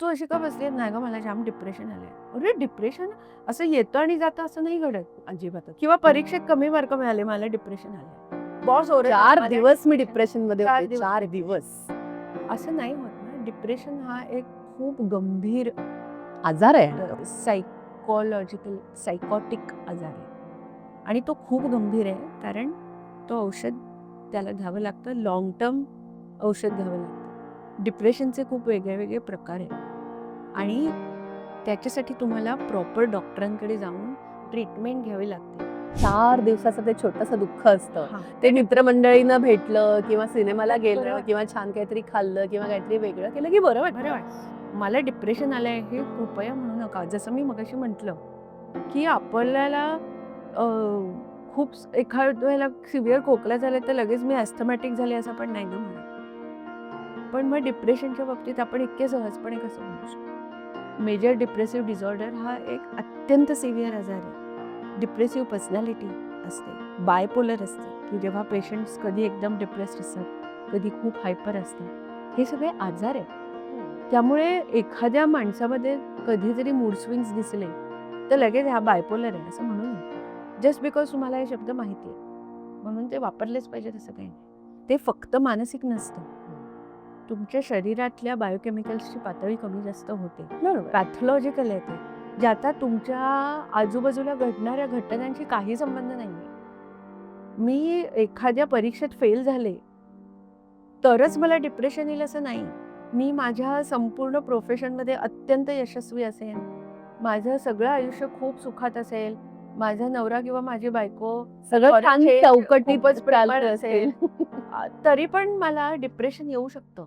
तू अशी का बसली नाही ग, मला जाम डिप्रेशन आलंय. अरे डिप्रेशन असं येतं आणि जातं असं नाही घडत अजिबात. किंवा परीक्षेत कमी मार्क मिळाले, मला डिप्रेशन आलंय. बॉस 4 दिवस मी डिप्रेशन मध्ये होते. 4 4 दिवस. असं नाही होत ना. डिप्रेशन हा एक खूप गंभीर आजार आहे. सायकोलॉजिकल सायकॉटिक आजार आहे आणि तो खूप गंभीर आहे. कारण तो औषध त्याला घ्यावं लागतं, लॉंग टर्म औषध घ्यावं लागतं. डिप्रेशनचे खूप वेगळे वेगळे प्रकार आहेत आणि त्याच्यासाठी तुम्हाला प्रॉपर डॉक्टरांकडे जाऊन ट्रीटमेंट घ्यावी लागते. 4 दिवसाचं ते छोटंसं दुःख असतं. हां. ते मित्रमंडळीनं भेटलं किंवा सिनेमाला गेलं बरोबर. किंवा छान काहीतरी खाल्लं किंवा काहीतरी वेगळं केलं की बरं वाटतं. बरोबर. मला डिप्रेशन आलंय हे कृपया म्हणू नका. जसं मी मगाशी म्हटलं, की आपल्याला खूप एखाद्या वेळेला सिव्हिअर खोकला झाला तर लगेच मी ॲस्थमॅटिक झाले असं पण नाही ना म्हणत. पण मग डिप्रेशनच्या बाबतीत आपण इतके सहजपणे कसं म्हणू शकतो? मेजर डिप्रेसिव्ह डिसऑर्डर हा एक अत्यंत सिव्हिअर आजार आहे. डिप्रेसिव्ह पर्सनॅलिटी असते, बायपोलर असते, की जेव्हा पेशंट्स कधी एकदम डिप्रेस्ड असतात, कधी खूप हायपर असतात. हे सगळे आजार आहेत. त्यामुळे एखाद्या माणसामध्ये कधी जरी मूड स्विंग्स दिसले तर लगेच हा बायपोलर आहे असं म्हणू नये. जस्ट बिकॉज तुम्हाला हे शब्द माहिती आहे म्हणून ते वापरलेच पाहिजेत असं काही नाही. ते फक्त मानसिक नसतं. तुमच्या शरीरातल्या बायोकेमिकल्सची पातळी कमी जास्त होते. बरोबर. पॅथॉलॉजिकल आहे ते. ज्याचा तुमच्या आजूबाजूला घडणाऱ्या घटनांशी काही संबंध नाही. मी एखाद्या परीक्षेत फेल झाले तरच मला डिप्रेशन येईल असं नाही. मी माझ्या संपूर्ण प्रोफेशनमध्ये अत्यंत यशस्वी असेन, माझं सगळं आयुष्य खूप सुखात असेल, माझा नवरा किंवा माझी बायको सगळं छान चौकटीत खूपच प्रेमळ चालतं असेल, तरी पण मला डिप्रेशन येऊ शकतं.